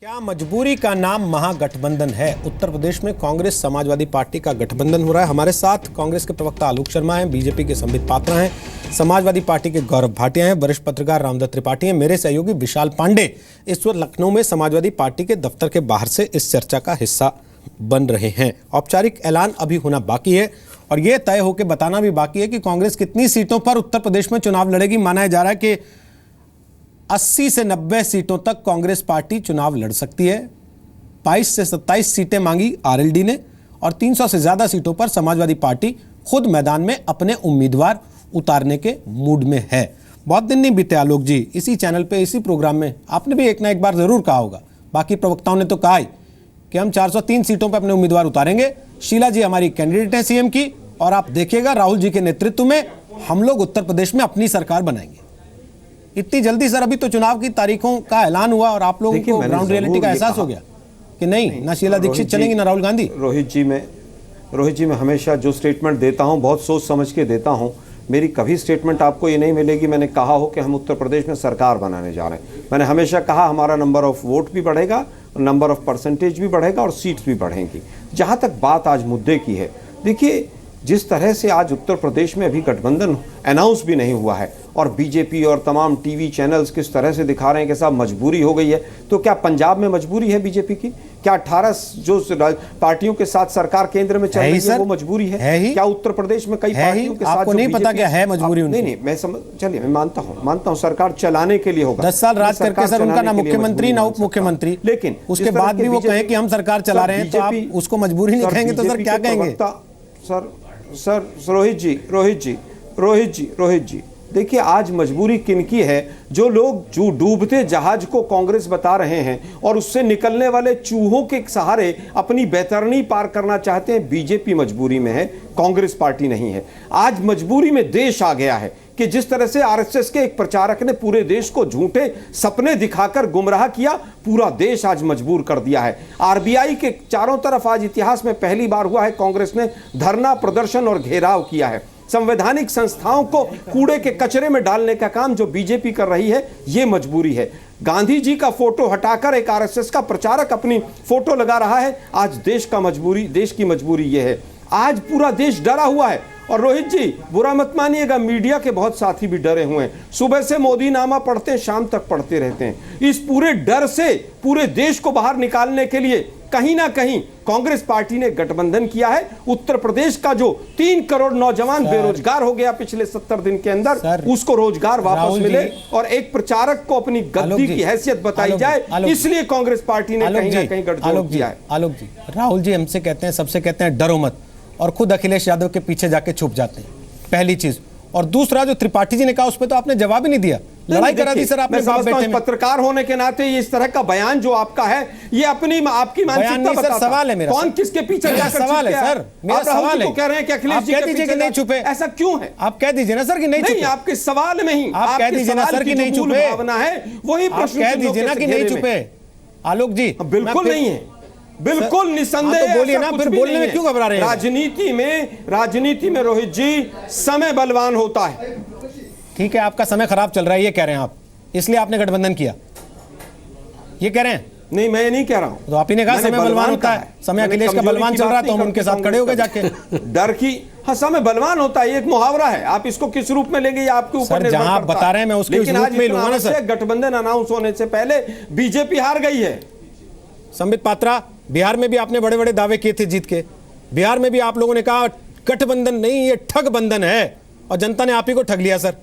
क्या मजबूरी का नाम महागठबंधन है? उत्तर प्रदेश में कांग्रेस समाजवादी पार्टी का गठबंधन हो रहा है। हमारे साथ कांग्रेस के प्रवक्ता आलोक शर्मा हैं, बीजेपी के संबित पात्रा हैं, समाजवादी पार्टी के गौरव भाटिया हैं, वरिष्ठ पत्रकार रामदत्त त्रिपाठी हैं, मेरे सहयोगी विशाल पांडे इस वक्त लखनऊ में समाजवादी पार्टी के दफ्तर के बाहर से इस चर्चा का हिस्सा बन रहे हैं। औपचारिक ऐलान अभी होना बाकी है और यह तय होकर बताना भी बाकी है कि कांग्रेस कितनी सीटों पर उत्तर प्रदेश में चुनाव लड़ेगी। माना जा रहा है कि 80 से 90 सीटों तक कांग्रेस पार्टी चुनाव लड़ सकती है। 22 से 27 सीटें मांगी आरएलडी ने और 300 से ज्यादा सीटों पर समाजवादी पार्टी खुद मैदान में अपने उम्मीदवार उतारने के मूड में है। बहुत दिन नहीं बीते आलोक जी, इसी चैनल पे इसी प्रोग्राम में आपने भी एक ना एक बार जरूर कहा होगा, बाकी प्रवक्ताओं ने तो कहा ही कि हम 403 सीटों पर अपने उम्मीदवार उतारेंगे। शीला जी हमारी कैंडिडेट है सीएम की और आप देखिएगा राहुल जी के नेतृत्व में हम लोग उत्तर प्रदेश में अपनी सरकार बनाएंगे। इतनी जल्दी सर, अभी तो चुनाव की तारीखों का ऐलान हुआ और आप लोगों को ग्राउंड रियलिटी का एहसास हो गया कि नहीं ना शीला दीक्षित चलेंगी ना राहुल गांधी। रोहित जी मैं हमेशा जो स्टेटमेंट देता हूं बहुत सोच समझ के देता हूं। मेरी कभी स्टेटमेंट आपको ये नहीं मिलेगी मैंने कहा हो कि हम उत्तर प्रदेश में सरकार बनाने जा रहे हैं। मैंने हमेशा कहा हमारा नंबर ऑफ वोट भी बढ़ेगा, नंबर ऑफ परसेंटेज भी बढ़ेगा और सीट्स भी बढ़ेंगी। जहां तक बात आज मुद्दे की है, देखिए जिस तरह से आज उत्तर प्रदेश में अभी गठबंधन अनाउंस भी नहीं हुआ है और बीजेपी और तमाम टीवी चैनल्स किस तरह से दिखा रहे हैं कि साहब मजबूरी हो गई है, तो क्या पंजाब में मजबूरी है बीजेपी की? क्या 18 जो पार्टियों के साथ सरकार केंद्र में चल रही है वो मजबूरी है? क्या उत्तर प्रदेश में कई पार्टियों के साथ आपको नहीं पता क्या है मजबूरी? नहीं मैं समझ, चलिए मैं मानता हूँ सरकार चलाने के लिए होगा। 10 साल राज करके सर उनका ना मुख्यमंत्री ना उप मुख्यमंत्री, लेकिन उसके बाद भी वो कहें कि हम सरकार चला रहे हैं तो आप उसको मजबूरी नहीं कहेंगे तो सर क्या कहेंगे? सर रोहित जी देखिए आज मजबूरी किनकी है? जो लोग जो डूबते जहाज को कांग्रेस बता रहे हैं और उससे निकलने वाले चूहों के सहारे अपनी बैतरनी पार करना चाहते हैं, बीजेपी मजबूरी में है, कांग्रेस पार्टी नहीं है। आज मजबूरी में देश आ गया है कि जिस तरह से आरएसएस के एक प्रचारक ने पूरे देश को झूठे सपने दिखाकर गुमराह किया, पूरा देश आज मजबूर कर दिया है। आरबीआई के चारों तरफ आज इतिहास में पहली बार हुआ है कांग्रेस ने धरना प्रदर्शन और घेराव किया है। संवैधानिक संस्थाओं को कूड़े के कचरे में डालने का काम जो बीजेपी कर रही है, यह मजबूरी है। गांधी जी का फोटो हटाकर एक आरएसएस का प्रचारक अपनी फोटो लगा रहा है। आज देश की मजबूरी यह है। आज पूरा देश डरा हुआ है और रोहित जी बुरा मत मानिएगा, मीडिया के बहुत साथी भी डरे हुए हैं। सुबह से मोदी नामा पढ़ते हैं, शाम तक पढ़ते रहते हैं। इस पूरे डर से पूरे देश को बाहर निकालने के लिए कहीं ना कहीं कांग्रेस पार्टी ने गठबंधन किया है। उत्तर प्रदेश का जो 3 करोड़ नौजवान बेरोजगार हो गया पिछले 70 दिन के अंदर, उसको रोजगार वापस मिले और एक प्रचारक को अपनी गद्दी की हैसियत बताई जाए, इसलिए कांग्रेस पार्टी ने कहीं ना कहीं गठजोड़ किया है। आलोक जी, राहुल जी हमसे कहते हैं, सबसे कहते हैं डरो मत, और खुद अखिलेश यादव के पीछे जाके छुप जाते हैं, पहली चीज। और दूसरा जो त्रिपाठी जी ने कहा उस पर तो आपने जवाब ही नहीं दिया, लड़ाई करा दी सर आपने। पत्रकार होने के नाते ये इस तरह का बयान जो आपका है, ये आपकी मानसिकता बताता है। सवाल है मेरा, कौन किसके पीछे जाकर सवाल है सर, मेरा सवाल है। कह रहे हैं कि अखिलेश जी कह दीजिए कि नहीं छुपे, ऐसा क्यों है? आप कह दीजिए ना सर कि नहीं छुपे। आपके सवाल में ही आप कह दीजिए ना सर कि नहीं छुपे, भावना है वही प्रश्न कह दीजिए ना कि नहीं छुपे। आलोक जी बिल्कुल नहीं है, बिल्कुल निसंदेह। तो बोलिए ना, फिर बोलने में क्यों घबरा रहे हैं? राजनीति में रोहित जी समय बलवान होता है। ठीक है, आपका समय खराब चल रहा है ये कह रहे हैं आप, इसलिए आपने गठबंधन किया, ये कह रहे हैं? नहीं मैं नहीं कह रहा हूं। तो आप ही ने कहा समय बलवान होता है, समय अखिलेश का बलवान चल रहा है तो हम उनके साथ खड़े हो गए जाके। डर की समय बलवान होता है, एक मुहावरा है, आप इसको किस रूप में लेंगे ये आपके ऊपर निर्भर करता है। आप बता रहे हैं मैं उसके रूप में लूंगा ना सर। गठबंधन अनाउंस होने से पहले बीजेपी हार गई है। संबित पात्रा, बिहार में भी आपने बड़े बड़े दावे किए थे जीत के, बिहार में भी आप लोगों ने कहा गठबंधन नहीं ये ठग बंधन है, और जनता ने आप ही को ठग लिया सर।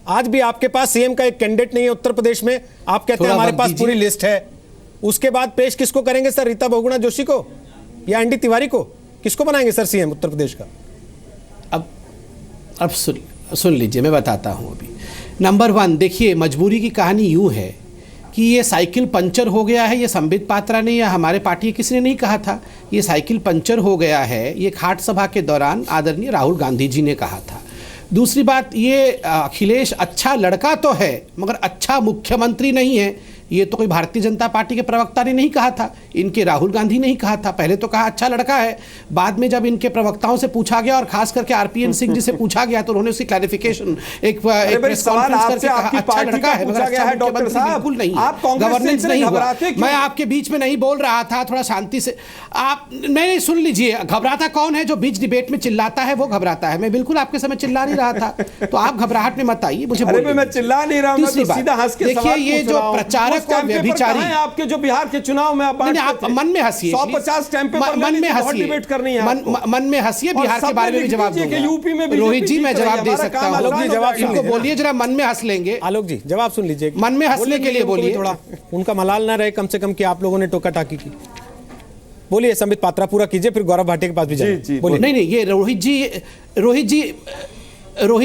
आज भी आपके पास सीएम का एक कैंडिडेट नहीं है उत्तर प्रदेश में, आप कहते हैं हमारे पास पूरी लिस्ट है। उसके बाद पेश किसको करेंगे सर? रीता बहुगुणा जोशी को या एनडी तिवारी को? किसको बनाएंगे सर सीएम उत्तर प्रदेश का? अब सुन लीजिए, मैं बताता हूं। अभी नंबर 1 देखिए, मजबूरी की कहानी यूं है कि ये साइकिल पंचर हो गया है। ये संबित पात्रा ने या हमारे पार्टी किसी ने नहीं कहा था, ये साइकिल पंचर हो गया है, ये खाट सभा के दौरान आदरणीय राहुल गांधी जी ने कहा था। दूसरी बात, ये अखिलेश अच्छा लड़का तो है मगर अच्छा मुख्यमंत्री नहीं है, ये तो कोई भारतीय जनता पार्टी के प्रवक्ता ने नहीं कहा था, इनके राहुल गांधी ने ही कहा था। पहले तो कहा अच्छा लड़का है, बाद में जब इनके प्रवक्ताओं से पूछा गया और खास करके आरपीएन सिंह जी से पूछा गया तो उन्होंने उसकी क्लैरिफिकेशन एक प्रेस कॉन्फ्रेंस करके कहा अच्छा लड़का है, मगर अच्छा मुख्यमंत्री बिल्कुल नहीं, गवर्नेंस नहीं हुआ। मैं आपके बीच में नहीं बोल रहा था, थोड़ा शांति से आप नहीं सुन लीजिए। घबराता कौन है? जो बीच डिबेट में चिल्लाता है वो घबराता है। मैं बिल्कुल आपके समय चिल्ला नहीं रहा था, तो आप घबराहट में मत आइए, मुझे बोलिए। मैं चिल्ला नहीं रहा हूं, मैं तो सीधा हंस के देखिए ये जो प्रचारक और व्यभिचारी आपके जो बिहार के चुनाव में आप मन में हंसिए, 150 स्टैंप पेपर मन में हंसिए, डिबेट करनी है, मन में हंसिए। बिहार के बारे में भी जवाब दूंगा। यूपी में रोहित जी मैं जवाब दे सकता हूं। आलोक जी जवाब इनको बोलिए जरा, मन में हंस लेंगे। आलोक जी जवाब सुन लीजिए, मन में हंसने के लिए बोलिए, थोड़ा उनका मलाल ना रहे कम से कम कि आप लोगों ने टोका टाकी की। बोलिए संबित पात्रा पूरा कीजिए, फिर गौरव भाटिया के पास भी जाइए। बोलिए। नहीं ये रोहित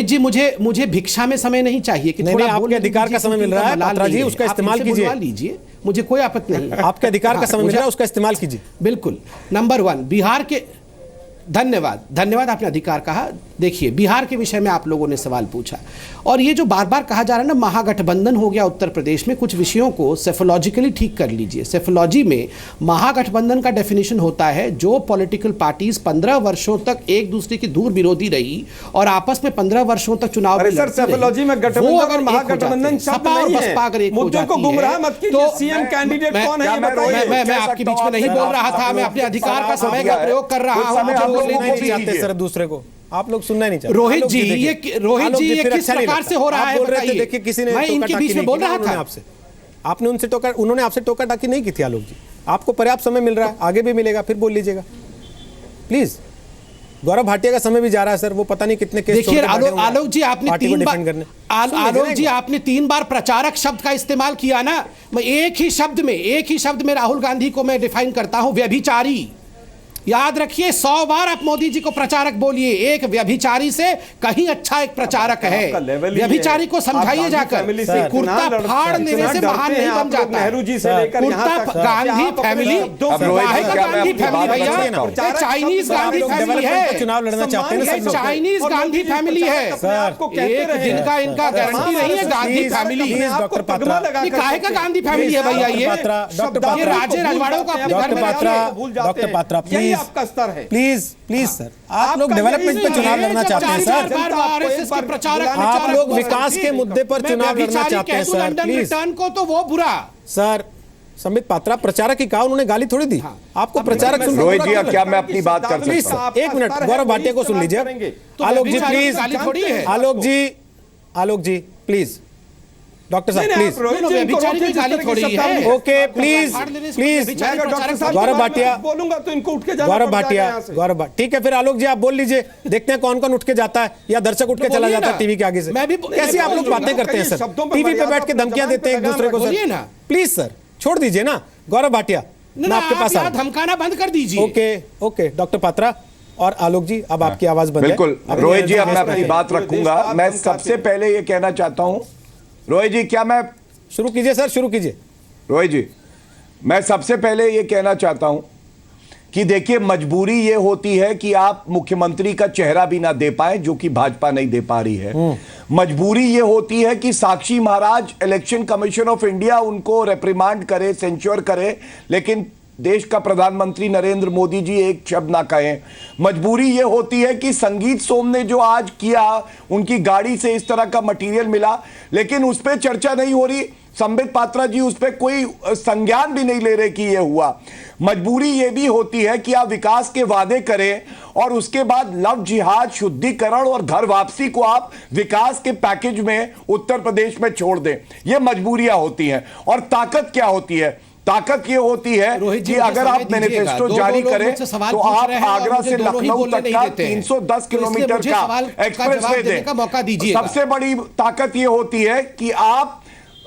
जी मुझे भिक्षा में समय नहीं चाहिए कि थोड़ा आपके अधिकार का समय मिल रहा है पात्रा जी, उसका इस्तेमाल कीजिए। मुझे कोई आपत्ति नहीं। आपके अधिकार का समय मिल रहा है, उसका इस्तेमाल कीजिए। बिल्कुल। नंबर 1 बिहार के, धन्यवाद आपने अधिकार कहा। देखिए बिहार के विषय में आप लोगों ने सवाल पूछा, और ये जो बार बार कहा जा रहा है ना महागठबंधन हो गया उत्तर प्रदेश में, कुछ विषयों को सेफोलॉजिकली ठीक कर लीजिए। सेफोलॉजी में महागठबंधन का डेफिनेशन होता है जो पॉलिटिकल पार्टीज 15 वर्षों तक एक दूसरे की दूर विरोधी रही और आपस में 15 वर्षों तक चुनाव में लड़ती रही। सेफोलॉजी में गठबंधन और महागठबंधन शब्द नहीं है, बसपा अगर एक हो जाती को गुमराह मत कीजिए। सीएम कैंडिडेट कौन है ये बताइए। मैं आपके बीच में नहीं बोल रहा था, मैं अपने अधिकार का समय का प्रयोग कर रहा हूं। सर दूसरे को आप लोग सुनना नहीं चाहते। रोहित जी ये किस प्रकार से हो रहा है बताइए। देखिए किसी ने मैं इनके बीच में बोल रहा था आपसे, आपने उनसे टोका, उन्होंने आपसे टोका टाकी नहीं की थी। आलोक जी आपको पर्याप्त समय मिल रहा है, आगे भी मिलेगा, फिर बोल लीजिएगा प्लीज। गौरव भाटिया का समय भी जा रहा है सर, वो पता नहीं कितने केस। देखिए आलोक जी आपने 3 बार प्रचारक शब्द का इस्तेमाल किया ना। मैं एक ही शब्द में राहुल गांधी को मैं डिफाइन करता हूं, व्यभिचारी। याद रखिए 100 बार आप मोदी जी को प्रचारक बोलिए, एक व्यभिचारी से कहीं अच्छा एक प्रचारक है। व्यभिचारी को समझाइए जाकर, कुर्ता फाड़ लेने से महान नहीं बन जाता। नेहरू जी से लेकर कुर्ता गांधी फैमिली, गांधी फैमिली भैया, चाइनीज गांधी फैमिली है, चुनाव लड़ना चाहते हैं, चाइनीज गांधी फैमिली है। एक दिन का इनका गारंटी नहीं है गांधी फैमिली। डॉक्टर पात्रा काहे का गांधी फैमिली है भैया? ये राजे रजवाड़ों को अपने घर में डॉक्टर पात्रा प्लीज आपका स्तर है। प्लीज सर, आप लोग डेवलपमेंट पे चुनाव लड़ना चाहते हैं सर, आप लोग विकास के मुद्दे पर चुनाव लड़ना चाहते हैं सर, प्लीज। को तो वो बुरा सर, संबित पात्रा प्रचारक ही कहा, उन्होंने गाली थोड़ी दी आपको। प्रचारक सुन, रोहित जी क्या मैं अपनी बात कर सकता हूं? एक मिनट, गौरव भाटिया को सुन लीजिए। Alok ji please, Alok ji please, doctor साहब please, okay please Gaurav Bhatia बोलूंगा तो इनको उठ के जाना गौरव भाटिया ठीक है, फिर आलोक जी आप बोल लीजिए, देखते हैं कौन कौन उठ के जाता है या दर्शक उठ के चला जाता है टीवी के आगे से। कैसी आप लोग बातें करते हैं सर, टीवी पे बैठ के धमकियां देते हैं एक दूसरे को सर। प्लीज सर छोड़ दीजिए ना। गौरव भाटिया मैं आपके पास आ, धमकाना बंद कर दीजिए। ओके डॉक्टर पात्रा और आलोक जी अब आपकी आवाज बंद है। बिल्कुल रोहित जी, अब मैं अपनी बात रखूंगा। मैं सबसे पहले ये कहना चाहता हूं, रोहित जी क्या मैं शुरू कीजिए सर, शुरू कीजिए। रोहित जी मैं सबसे पहले ये कहना चाहता हूं कि देखिए मजबूरी ये होती है कि आप मुख्यमंत्री का चेहरा भी ना दे पाए, जो कि भाजपा नहीं दे पा रही है। मजबूरी ये होती है कि Sakshi Maharaj election commission of India उनको रेप्रिमांड करे, सेंश्योर करे, लेकिन देश का प्रधानमंत्री नरेंद्र मोदी जी एक शब्द ना कहें। मजबूरी ये होती है कि संगीत सोम ने जो आज किया, उनकी गाड़ी से इस तरह का मटेरियल मिला, लेकिन उस पर चर्चा नहीं हो रही। संबित पात्रा जी उस पर कोई संज्ञान भी नहीं ले रहे कि यह हुआ। मजबूरी यह भी होती है कि आप विकास के वादे करें और उसके बाद लव जिहाद, शुद्धिकरण और घर वापसी को आप विकास के पैकेज में उत्तर प्रदेश में छोड़ दें। यह मजबूरियां होती हैं। और ताकत क्या होती है? ताकत ये होती है कि अगर आप मैनिफेस्टो जारी करें तो आप आगरा से लखनऊ तक का 310 किलोमीटर का एक्सप्रेस वे दें। सबसे बड़ी ताकत ये होती है कि आप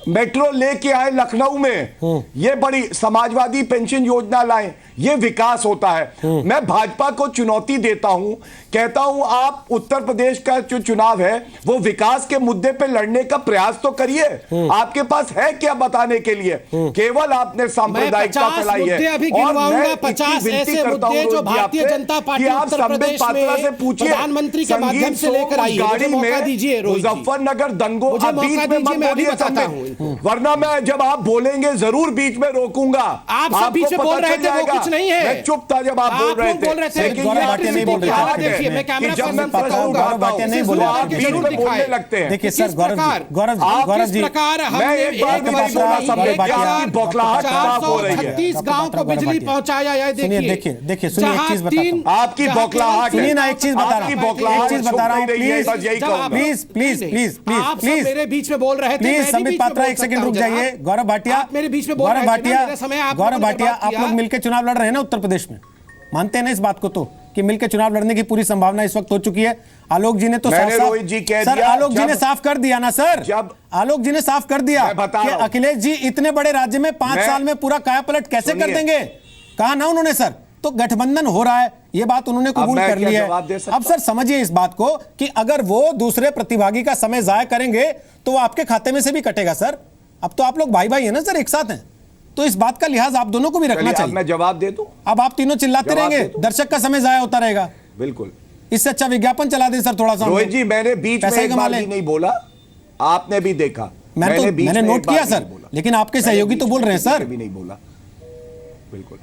मेट्रो लेके आए लखनऊ में, ये बड़ी समाजवादी पेंशन योजना लाएं, ये विकास होता है। मैं भाजपा को चुनौती देता हूं, कहता हूं आप उत्तर प्रदेश का जो चुनाव है वो विकास के मुद्दे पे लड़ने का प्रयास तो करिए। आपके पास है क्या बताने के लिए? केवल आपने सांप्रदायिकता फैलाई है। और मैं 50 ऐसे मुद्दे जो भारतीय जनता पार्टी उत्तर प्रदेश में प्रधानमंत्री के माध्यम से लेकर आई है, गाड़ी में मुजफ्फरनगर दंगों मुझे मौका दीजिए, मैं अभी बताता हूं। वरना मैं जब आप बोलेंगे जरूर बीच में रोकूंगा। आप सब बीच में बोल रहे थे, वो कुछ नहीं है। मैं चुप था जब आप बोल रहे थे। लेकिन गौरव भाटिया नहीं बोल रहे थे। देखिए, मैं कैमरा जब मैं प्रश्न गौरव भाटिया नहीं बोल रहे थे। आप बीच में बोलने लगते हैं। देखिए सर, गौरव जी, आप गौरव जी, मैं एक बात नहीं बोला, समझ गया आपकी बौखलाहट खराब हो रही है। 36 गांव को बिजली पहुंचाया है। सुनिए, देखिए, सुनिए, एक चीज बताता हूं। आपकी बौखलाहट, सुनिए ना, एक चीज बता रहा हूं, आपकी बौखलाहट एक चीज बता रहा हूं, छुप नहीं रही है, बस यही कहूंगा। आप सब मेरे बीच में बोल रहे थे। प्लीज संबित पात्रा, एक सेकंड रुक जाइए। गौरव भाटिया, मेरे बीच में बोल रहे थे। गौरव भाटिया, आप लोग मिलकर चुनाव लड़ रहे हैं ना उत्तर प्रदेश में, मानते हैं ना इस बात को तो, कि मिलकर चुनाव लड़ने की पूरी संभावना इस वक्त हो चुकी है? आलोक जी ने तो रोहित जी कह सर, दिया, आलोक जी ने साफ कर दिया ना सर, आलोक जी ने साफ कर दिया कि अखिलेश जी इतने बड़े राज्य में 5 साल में पूरा कायापलट कैसे कर देंगे, कहा ना उन्होंने सर। तो गठबंधन हो रहा है, ये बात उन्होंने कबूल कर ली है। अब सर समझिए इस बात को कि अगर वो दूसरे प्रतिभागी का समय जाया करेंगे तो वो आपके खाते में से भी कटेगा सर। अब तो आप लोग भाई भाई है ना सर, एक साथ हैं, तो इस बात का लिहाज आप दोनों को भी रखना चाहिए। मैं जवाब दे दूं? अब आप तीनों चिल्लाते रहेंगे, दर्शक का समय जाया होता रहेगा। बिल्कुल, इससे अच्छा विज्ञापन चला दें सर थोड़ा सा। रोहित जी, मैंने बीच में एक बार भी नहीं बोला, आपने भी देखा। मैंने नोट किया सर, लेकिन आपके सहयोगी तो बोल रहे हैं सर। भी नहीं बोला, बिल्कुल।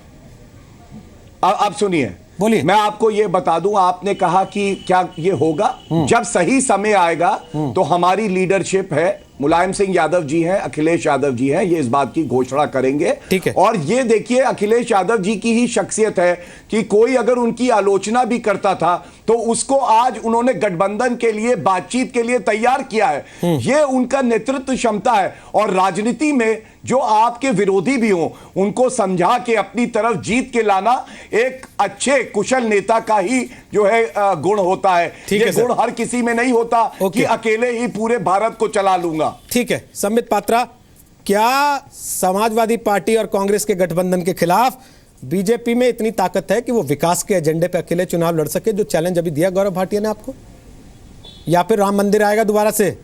अब सुनिए, बोलिए। मैं आपको यह बता दूं, आपने कहा कि क्या ये होगा, जब सही समय आएगा तो हमारी लीडरशिप है, मुलायम सिंह यादव जी हैं, अखिलेश यादव जी हैं, ये इस बात की घोषणा करेंगे। ठीक है। और ये देखिए, अखिलेश यादव जी की ही शख्सियत है कि कोई अगर उनकी आलोचना भी करता था तो उसको आज उन्होंने गठबंधन के लिए, बातचीत के लिए तैयार किया है। ये उनका नेतृत्व क्षमता है। और राजनीति में जो आपके विरोधी भी हों, उनको समझा के अपनी तरफ जीत के लाना एक अच्छे कुशल नेता का ही जो है गुण होता है। ये गुण हर किसी में नहीं होता कि अकेले ही पूरे भारत को चला लूंगा। ठीक है, संबित पात्रा, क्या समाजवादी पार्टी और कांग्रेस के गठबंधन के खिलाफ बीजेपी में इतनी ताकत है कि वो विकास के एजेंडे पे अकेले चुनाव लड़ सके, जो चैलेंज अभी दिया गौरव भाटिया ने आपको? या फिर राम मंदिर आएगा दोबारा से,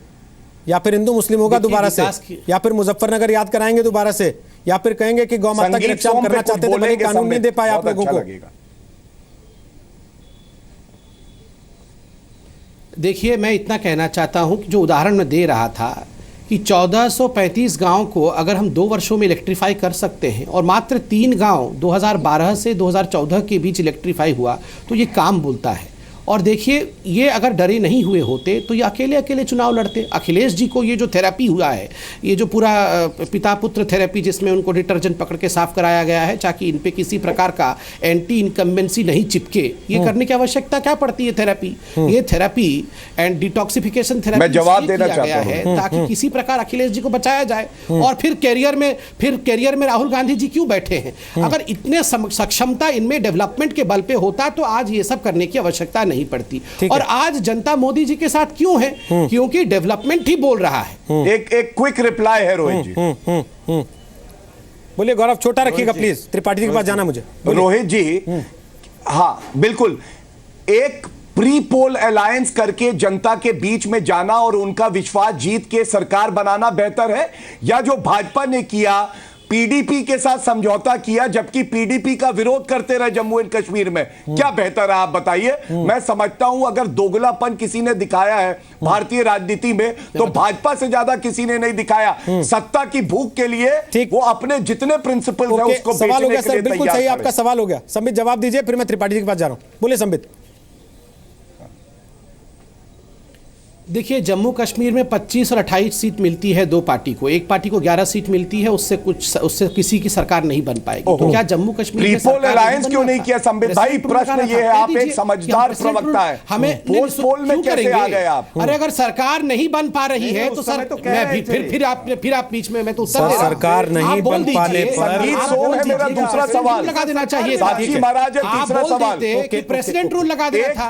या फिर हिंदू मुस्लिम होगा दोबारा से, या फिर मुजफ्फरनगर याद कराएंगे दोबारा से, या फिर कहेंगे कि गौ माता की रक्षा करना चाहते थे, बड़े कानून नहीं दे पाए आप लोगों को? देखिए, मैं इतना कहना चाहता हूं कि जो उदाहरण मैं दे रहा था कि 1435 गांव को अगर हम 2 वर्षों में इलेक्ट्रीफाई कर सकते हैं और मात्र 3 गांव 2012 से 2014 के बीच इलेक्ट्रीफाई हुआ, तो ये काम बोलता है। और देखिए, ये अगर डरे नहीं हुए होते तो ये अकेले अकेले चुनाव लड़ते। अखिलेश जी को ये जो थेरेपी हुआ है, ये जो पूरा पिता पुत्र थेरेपी, जिसमें उनको डिटर्जेंट पकड़ के साफ कराया गया है ताकि इन पे किसी प्रकार का एंटी इनकम्बेंसी नहीं चिपके, ये करने की आवश्यकता क्या पड़ती है? थेरेपी, ये थेरेपी एंड डिटॉक्सिफिकेशन थेरेपी मैं जवाब देना चाहता हूं ताकि किसी प्रकार अखिलेश जी को बचाया जाए। और फिर कैरियर में राहुल गांधी जी क्यों बैठे हैं? अगर इतने सक्षमता इनमें डेवलपमेंट के बल पे होता तो आज ये सब करने की आवश्यकता नहीं पड़ती। और आज जनता मोदी जी के साथ क्यों है? क्योंकि डेवलपमेंट ही बोल रहा है। एक क्विक रिप्लाई है रोहित जी। बोलिए गौरव, छोटा रखिएगा प्लीज, त्रिपाठी जी के पास जाना मुझे। रोहित जी, हाँ बिल्कुल, एक प्री पोल अलायंस करके जनता के बीच में जाना और उनका विश्वास जीत के सरकार बनाना बेहतर है, या जो भाजपा ने किया, पीडीपी के साथ समझौता किया जबकि पीडीपी का विरोध करते रहे जम्मू एंड कश्मीर में, क्या बेहतर है आप बताइए? मैं समझता हूं अगर दोगलापन किसी ने दिखाया है भारतीय राजनीति में तो भाजपा से ज्यादा किसी ने नहीं दिखाया। सत्ता की भूख के लिए वो अपने जितने प्रिंसिपल है उसको सवाल हो गया बेचने के सर, लिए बिल्कुल तैयार सही, खड़े। आपका सवाल हो गया। संबित जवाब दीजिए, फिर मैं त्रिपाठी जी के पास जा रहा हूं। बोलिए संबित। देखिए, जम्मू कश्मीर में 25 और 28 सीट मिलती है दो पार्टी को, एक पार्टी को 11 सीट मिलती है, उससे किसी की सरकार नहीं बन पाएगी। तो क्या जम्मू कश्मीर में पोल अलायंस क्यों नहीं किया? संबित भाई, प्रश्न ये है, आप एक समझदार प्रवक्ता है, हमें पोल में कैसे आ गए आप? अरे अगर सरकार नहीं बन पा रही है तो सर, मैं फिर आप बीच में, मैं तो उत्तर दे रहा हूं। सरकार नहीं बन पाने पर सोम है मेरा दूसरा सवाल, लगा देना चाहिए। साक्षी महाराज है तीसरा सवाल, प्रेसिडेंट रूल लगा देना था।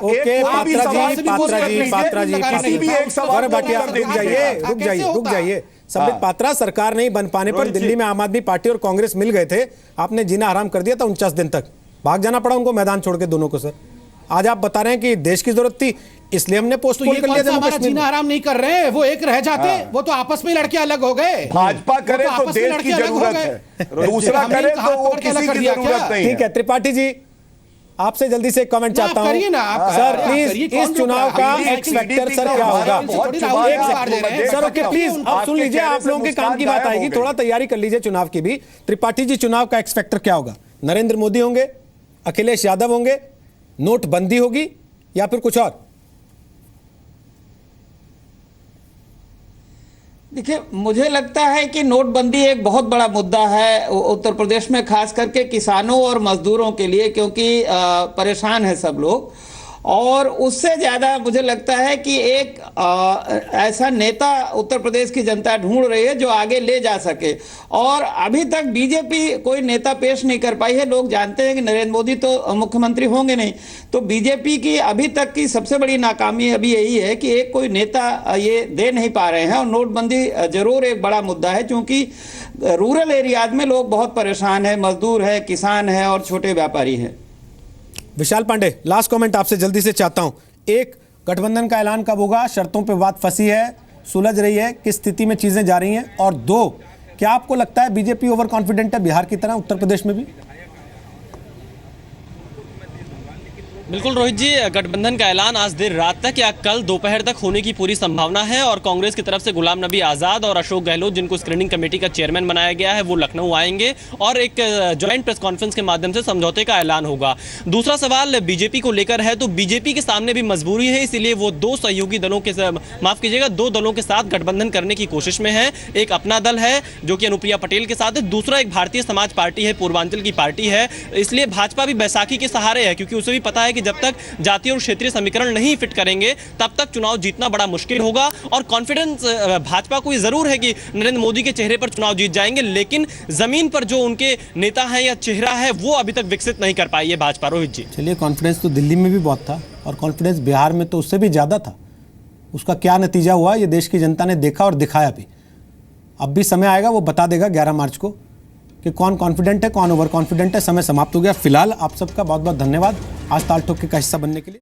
पात्रा जी, गौरव भाटिया, रुक जाइए। संबित पात्रा, सरकार नहीं बन पाने पर दिल्ली में आम आदमी पार्टी और कांग्रेस मिल गए थे, आपने जीना हराम कर दिया था 49 दिन तक, भाग जाना पड़ा उनको मैदान छोड़ के दोनों को। सर आज आप बता रहे हैं कि देश की जरूरत थी इसलिए हमने पोस्टपोन कर लिया। हमारा जीना हराम नहीं कर रहे हैं, वो एक रह जाते, वो तो आपस में लड़के अलग हो गए। भाजपा करे तो देश की जरूरत है, दूसरा करे तो वो किसी की जरूरत नहीं है। ठीक है त्रिपाठी जी, आपसे जल्दी से एक कमेंट ना, चाहता हूं करिए ना, आप सर करिए, प्लीज कौन इस रोक चुनाव रहा का है? एक्स फैक्टर सर क्या होगा सर ओके प्लीज अब सुन लीजिए, आप लोगों के काम की बात आएगी, थोड़ा तैयारी कर लीजिए चुनाव की भी। त्रिपाठी जी, चुनाव का एक्स फैक्टर क्या होगा? नरेंद्र मोदी होंगे, अखिलेश यादव होंगे, नोटबंदी होगी या फिर कुछ और? देखिए, मुझे लगता है कि नोटबंदी एक बहुत बड़ा मुद्दा है उत्तर प्रदेश में, खास करके किसानों और मजदूरों के लिए, क्योंकि परेशान है सब लोग। और उससे ज़्यादा मुझे लगता है कि एक ऐसा नेता उत्तर प्रदेश की जनता ढूंढ रही है जो आगे ले जा सके, और अभी तक बीजेपी कोई नेता पेश नहीं कर पाई है। लोग जानते हैं कि नरेंद्र मोदी तो मुख्यमंत्री होंगे नहीं, तो बीजेपी की अभी तक की सबसे बड़ी नाकामी अभी यही है कि एक कोई नेता ये दे नहीं पा रहे हैं। और नोटबंदी जरूर एक बड़ा मुद्दा है, क्योंकि रूरल एरियाज में लोग बहुत परेशान हैं, मजदूर है, किसान है और छोटे व्यापारी हैं। विशाल पांडे, लास्ट कमेंट आपसे जल्दी से चाहता हूं। एक, गठबंधन का ऐलान कब होगा? शर्तों पे बात फंसी है, सुलझ रही है, किस स्थिति में चीजें जा रही हैं? और दो, क्या आपको लगता है बीजेपी ओवर कॉन्फिडेंट है बिहार की तरह उत्तर प्रदेश में भी? बिल्कुल रोहित जी, गठबंधन का ऐलान आज देर रात तक या कल दोपहर तक होने की पूरी संभावना है। और कांग्रेस की तरफ से गुलाम नबी आज़ाद और अशोक गहलोत, जिनको स्क्रीनिंग कमेटी का चेयरमैन बनाया गया है, वो लखनऊ आएंगे और एक ज्वाइंट प्रेस कॉन्फ्रेंस के माध्यम से समझौते का ऐलान होगा। दूसरा सवाल बीजेपी को लेकर है, तो बीजेपी के सामने भी मजबूरी है, इसीलिए वो दो सहयोगी दलों के दो दलों के साथ गठबंधन करने की कोशिश में है। एक अपना दल है जो कि अनुप्रिया पटेल के साथ है, दूसरा एक भारतीय समाज पार्टी है, पूर्वांचल की पार्टी है। इसलिए भाजपा भी बैसाखी के सहारे है, क्योंकि उसे भी पता है कि जब तक जातीय और क्षेत्रीय समीकरण नहीं फिट करेंगे तब तक चुनाव जीतना बड़ा मुश्किल होगा। और कॉन्फिडेंस भाजपा को जरूर है कि नरेंद्र मोदी के चेहरे पर चुनाव जीत जाएंगे, लेकिन जमीन पर जो उनके नेता है या चेहरा है वो अभी तक विकसित नहीं कर पाई है भाजपा। रोहित जी, चलिए, कॉन्फिडेंस तो दिल्ली में भी बहुत था और कॉन्फिडेंस बिहार में तो उससे भी ज्यादा था। उसका क्या नतीजा हुआ ये देश की जनता ने देखा और दिखाया भी। अब भी समय आएगा, वो बता देगा 11 मार्च को कि कौन कॉन्फिडेंट है, कौन ओवर कॉन्फिडेंट है। समय समाप्त हो गया। फिलहाल आप सबका बहुत बहुत धन्यवाद आज ताल ठोके का हिस्सा बनने के लिए।